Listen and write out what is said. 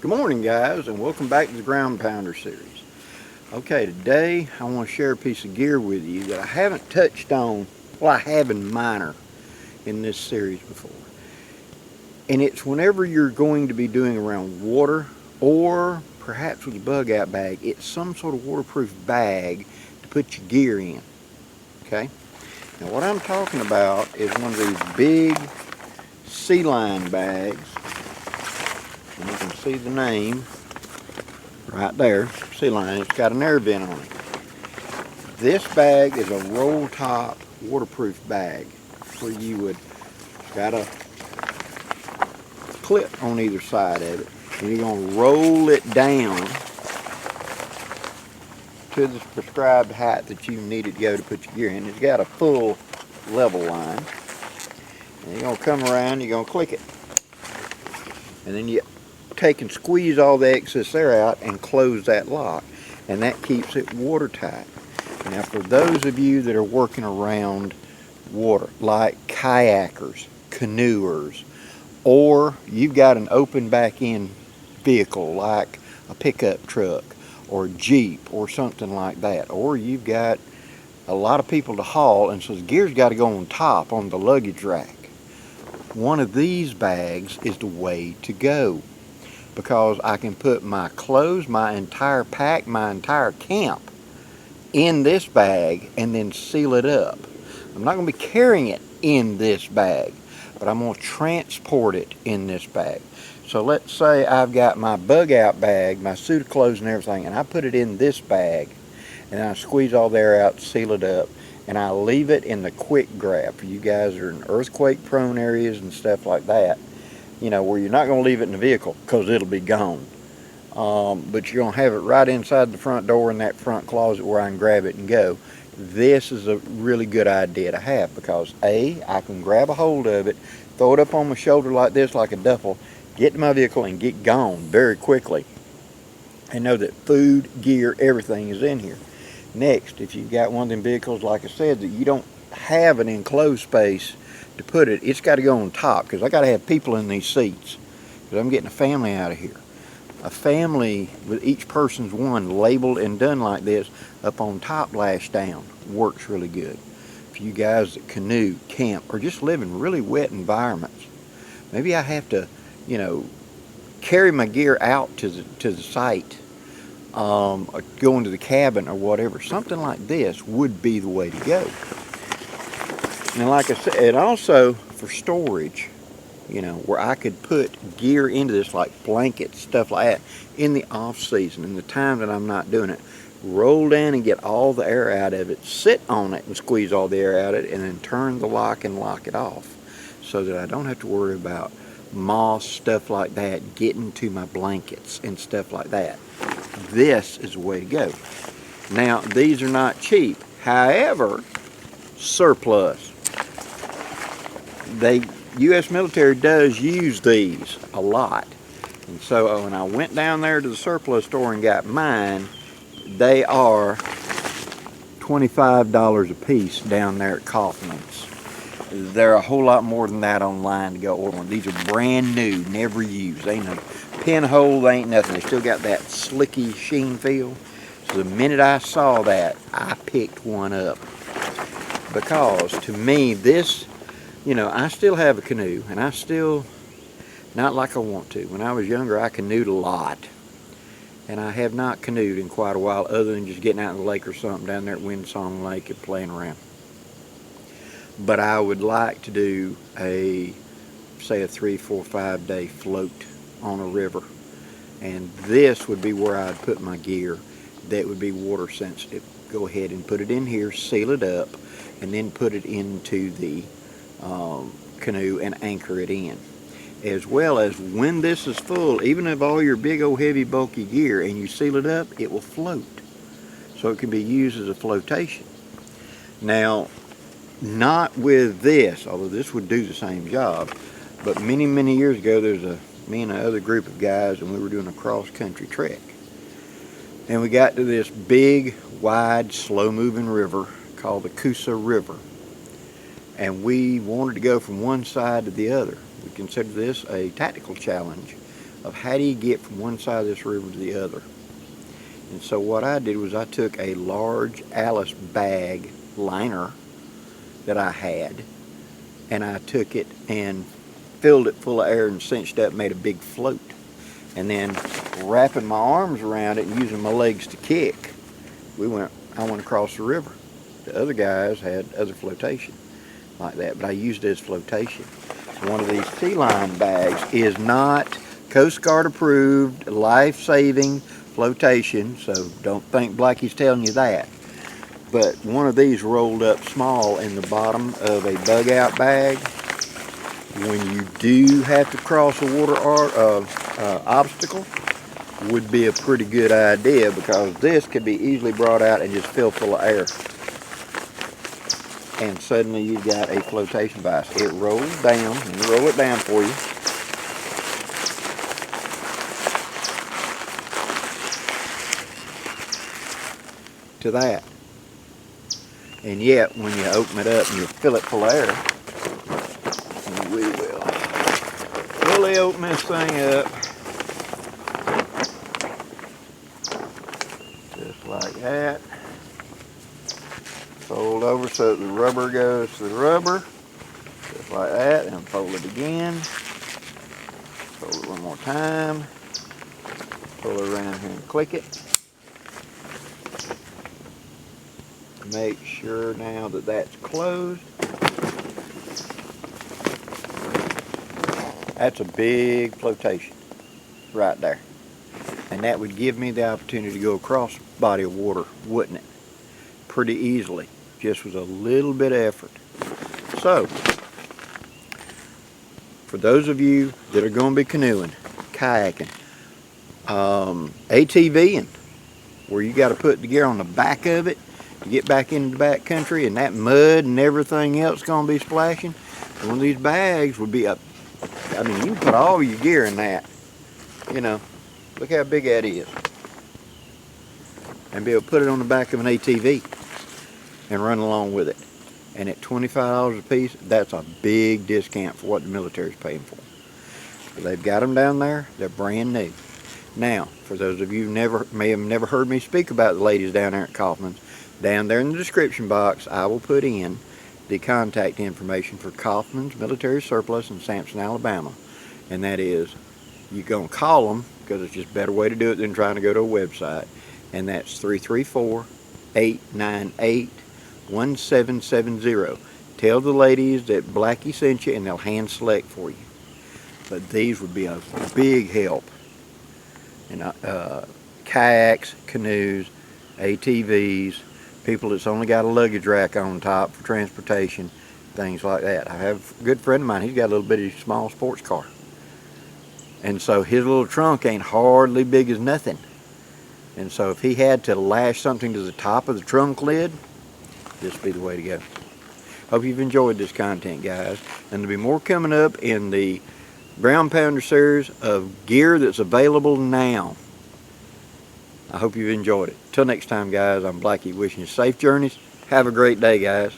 Good morning, guys, and welcome back to the Ground Pounder series. Okay, today I want to share a piece of gear with you that I haven't touched on. Well, I have in minor in this series before. And it's whenever you're going to be doing around water, or perhaps with a bug out bag, it's some sort of waterproof bag to put your gear in. Okay? Now what I'm talking about is one of these big sea line bags. And you can see the name right there, sea line. It's got an air vent on it. This bag is a roll top waterproof bag where you would got a clip on either side of it, and you're going to roll it down to the prescribed height that you need it to go to put your gear in. It's got a full level line, and you're going to come around, you're going to click it, and then you take and squeeze all the excess air out and close that lock, and that keeps it watertight. Now for those of you that are working around water, like kayakers, canoers, or you've got an open back end vehicle like a pickup truck or Jeep or something like that, or you've got a lot of people to haul, and so the gear's got to go on top on the luggage rack, one of these bags is the way to go, because I can put my clothes, my entire pack, my entire camp in this bag and then seal it up. I'm not going to be carrying it in this bag, but I'm going to transport it in this bag. So let's say I've got my bug out bag, my suit of clothes and everything, and I put it in this bag, and I squeeze all the air out, seal it up, and I leave it in the quick grab. For you guys that are in earthquake prone areas and stuff like that, you know, where you're not going to leave it in the vehicle because it'll be gone. But you're going to have it right inside the front door in that front closet where I can grab it and go. This is a really good idea to have because A, I can grab a hold of it, throw it up on my shoulder like this, like a duffel, get to my vehicle and get gone very quickly. And know that food, gear, everything is in here. Next, if you've got one of them vehicles, like I said, that you don't have an enclosed space to put it, it's got to go on top because I got to have people in these seats because I'm getting a family out of here. A family with each person's one labeled and done like this up on top, lashed down, works really good. For you guys that canoe, camp, or just live in really wet environments, maybe I have to, you know, carry my gear out to the site, or go into the cabin or whatever. Something like this would be the way to go. And like I said, and also for storage, you know, where I could put gear into this, like blankets, stuff like that, in the off season, in the time that I'm not doing it. Roll down and get all the air out of it, sit on it and squeeze all the air out of it, and then turn the lock and lock it off so that I don't have to worry about moss, stuff like that, getting to my blankets and stuff like that. This is the way to go. Now, these are not cheap. However, surplus. U.S. military does use these a lot. And so when I went down there to the surplus store and got mine, they are $25 a piece down there at Kaufman's. They're a whole lot more than that online to go order one. These are brand new, never used. Ain't no pinhole, they ain't nothing. They still got that slicky sheen feel. So the minute I saw that, I picked one up. Because to me, this, you know, I still have a canoe, and I still, not like I want to. When I was younger, I canoed a lot. And I have not canoed in quite a while, other than just getting out in the lake or something down there at Windsong Lake and playing around. But I would like to do say a 3, 4, 5 day float on a river. And this would be where I'd put my gear that would be water sensitive. Go ahead and put it in here, seal it up, and then put it into the canoe and anchor it in. As well as when this is full, even of all your big old heavy bulky gear, and you seal it up, it will float. So it can be used as a flotation. Now, not with this, although this would do the same job, but many years ago there's me and another group of guys, and we were doing a cross-country trek. And we got to this big, wide, slow-moving river called the Coosa River. And we wanted to go from one side to the other. We considered this a tactical challenge of how do you get from one side of this river to the other. And so what I did was I took a large Alice bag liner that I had, and I took it and filled it full of air and cinched up, made a big float. And then wrapping my arms around it and using my legs to kick, I went across the river. The other guys had other flotation like that, but I used it as flotation. One of these sea line bags is not Coast Guard approved, life-saving flotation, so don't think Blackie's telling you that. But one of these rolled up small in the bottom of a bug out bag. When you do have to cross a water obstacle, would be a pretty good idea, because this could be easily brought out and just filled full of air. And suddenly you've got a flotation device. It rolls down, and roll it down for you. To that. And yet, when you open it up and you fill it full of air, and we will fully open this thing up. Just like that. Fold over so that the rubber goes to the rubber. Just like that, and fold it again. Fold it one more time. Pull it around here and click it. Make sure now that that's closed. That's a big flotation right there. And that would give me the opportunity to go across a body of water, wouldn't it? Pretty easily. Just with a little bit of effort. So, for those of you that are going to be canoeing, kayaking, ATVing, where you got to put the gear on the back of it, to get back into the back country, and that mud and everything else going to be splashing, one of these bags would be a, I mean, you can put all your gear in that. You know, look how big that is. And be able to put it on the back of an ATV and run along with it. And at $25 a piece, that's a big discount for what the military's paying for. So they've got them down there. They're brand new. Now, for those of you who may have never heard me speak about the ladies down there at Kaufman's, down there in the description box, I will put in the contact information for Kaufman's Military Surplus in Samson, Alabama. And that is, you're going to call them, because it's just a better way to do it than trying to go to a website. And that's 334-898-1770. Tell the ladies that Blackie sent you, and they'll hand select for you. But these would be a big help. And kayaks, canoes, ATVs, people that's only got a luggage rack on top for transportation, things like that. I have a good friend of mine, he's got a little bitty small sports car. And so his little trunk ain't hardly big as nothing. And so if he had to lash something to the top of the trunk lid, this would be the way to go. Hope you've enjoyed this content, guys. And there'll be more coming up in the Ground Pounder series of gear that's available now. I hope you've enjoyed it. Till next time, guys, I'm Blackie wishing you safe journeys. Have a great day, guys.